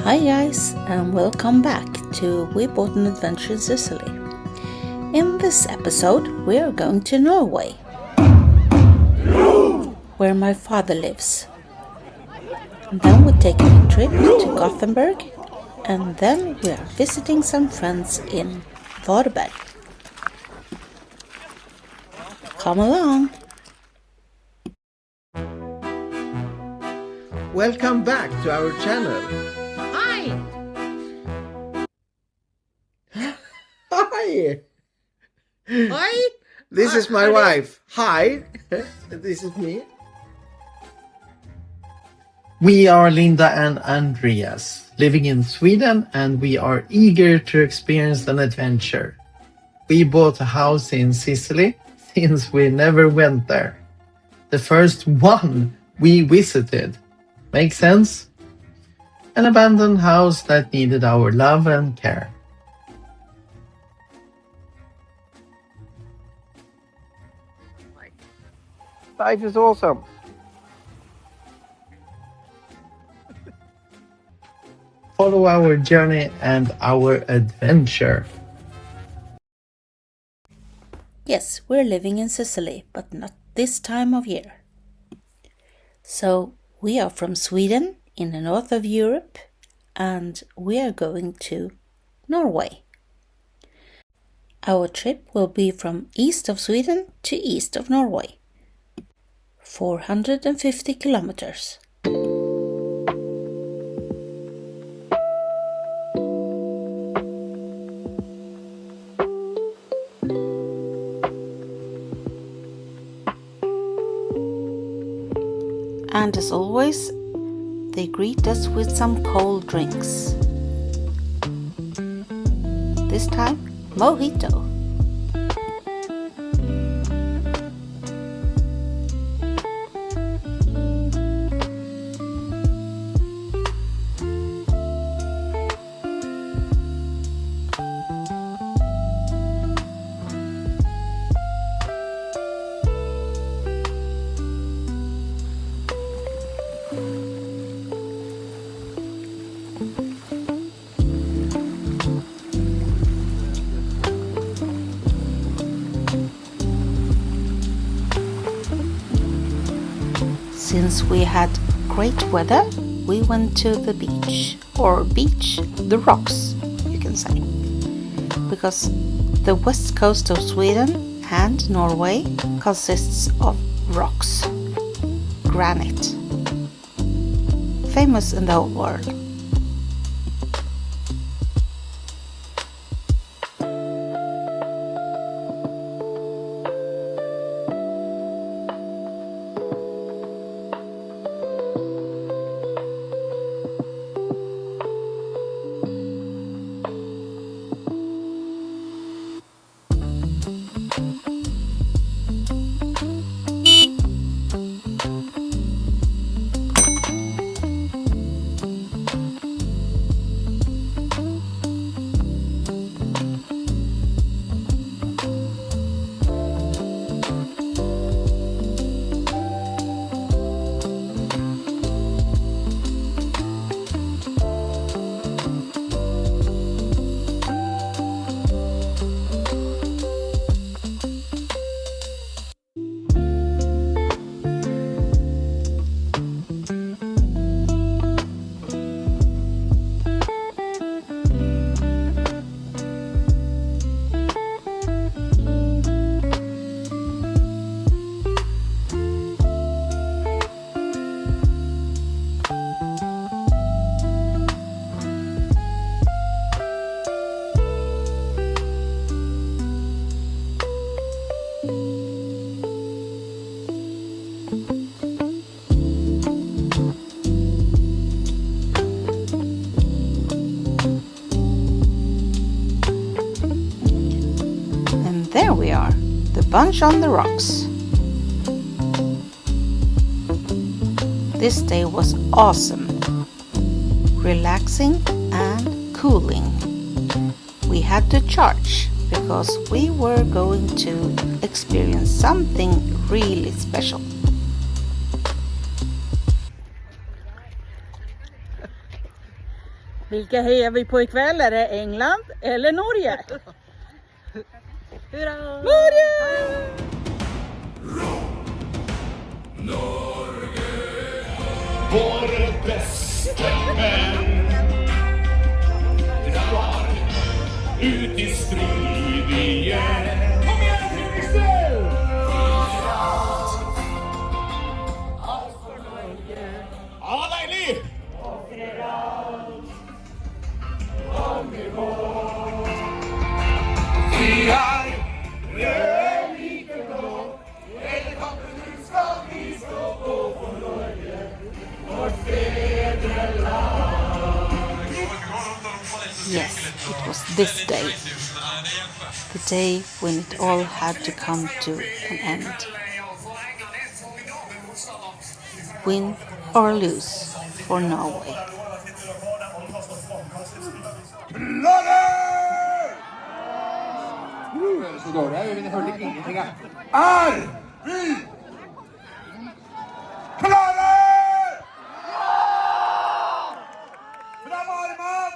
Hi guys, and welcome back to We Bought an Adventure in Sicily. In this episode we are going to Norway, where my father lives. And then we're taking a trip to Gothenburg, and then we are visiting some friends in Varberg. Come along! Welcome back to our channel. Hi! Hi! Hi! This is my wife. Hi! This is me. We are Linda and Andreas, living in Sweden, and we are eager to experience an adventure. We bought a house in Sicily since we never went there. The first one we visited. Make sense? An abandoned house that needed our love and care. Life is awesome. Follow our journey and our adventure. Yes, we're living in Sicily, but not this time of year. So, we are from Sweden in the north of Europe, and we are going to Norway. Our trip will be from east of Sweden to east of Norway. 450 kilometers. And as always, they greet us with some cold drinks. This time, mojito. Since we had great weather, we went to the beach, the rocks, you can say. Because the west coast of Sweden and Norway consists of rocks, granite, famous in the whole world. There we are, the bunch on the rocks. This day was awesome, relaxing and cooling. We had to charge because we were going to experience something really special. Vilka hejar vi på ikväll? Är det England eller Norge? Hurra! Norge! Vår bästa vän drar ut i strid igen. Kom igen, Schnitzel! Ja, dejlig! Vi har röd, vit och blå. Helikoptern ska vi stå på för Norge. Yes, it was this day. The day when it all had to come to an end. Win or lose for Norway. Så dårlig, men jeg hørte ingenting her. Er vi klare? Fram armen!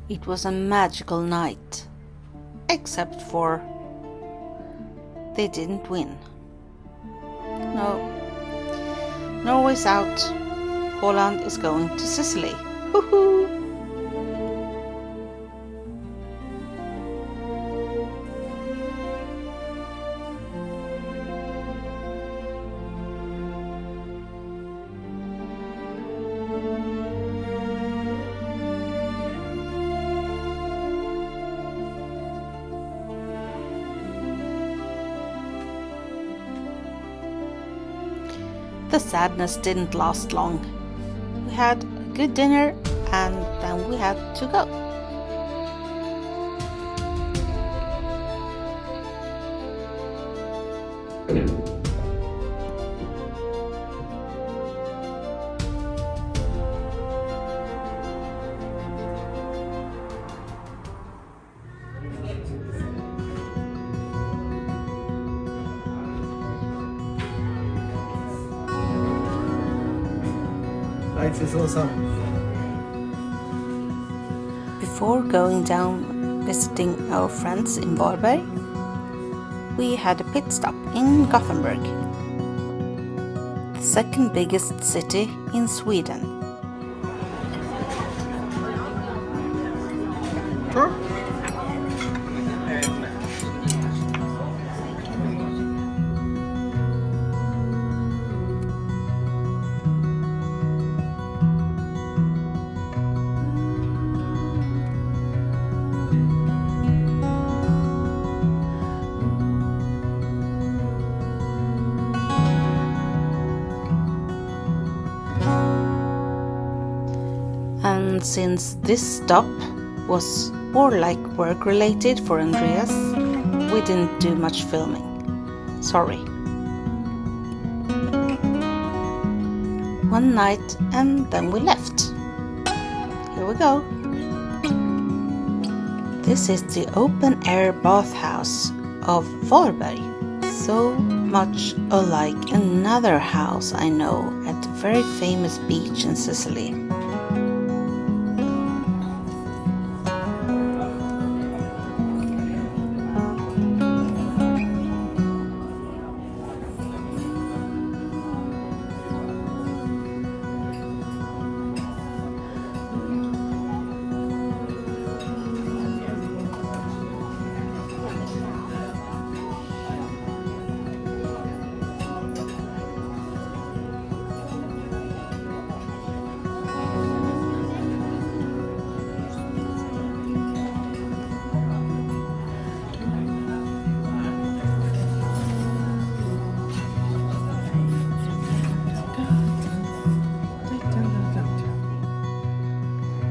It was a magical night, except for they didn't win. No, Norway's out. Haaland is going to Sicily. Woohoo! The sadness didn't last long. We had a good dinner and then we had to go. Lights is awesome. Before going down visiting our friends in Varberg, we had a pit stop in Gothenburg, the second biggest city in Sweden. And since this stop was more like work related for Andreas, we didn't do much filming. Sorry. One night and then we left. Here we go. This is the open air bathhouse of Varberg. So much alike another house I know at a very famous beach in Sicily.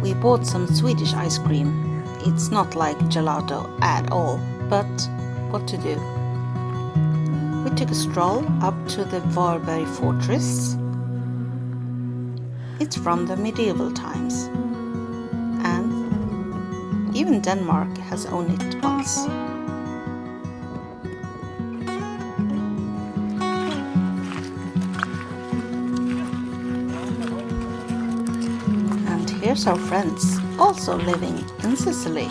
We bought some Swedish ice cream. It's not like gelato at all, but what to do? We took a stroll up to the Varberg fortress. It's from the medieval times, and even Denmark has owned it once. And here's our friends, also living in Sicily,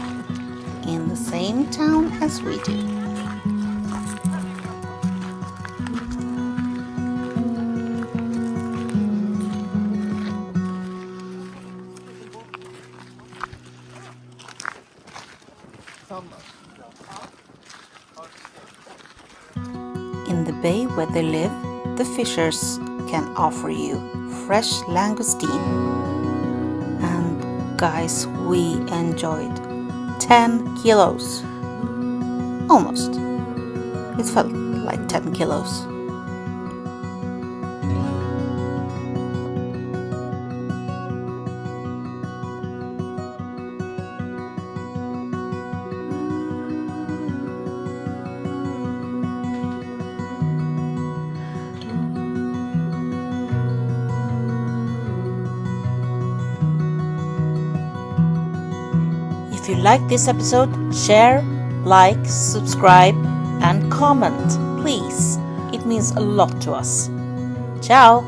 in the same town as we do. In the bay where they live, the fishers can offer you fresh langoustine. And guys, we enjoyed 10 kilos. Almost. It felt like 10 kilos. If you like this episode, share, like, subscribe, and comment, please. It means a lot to us. Ciao!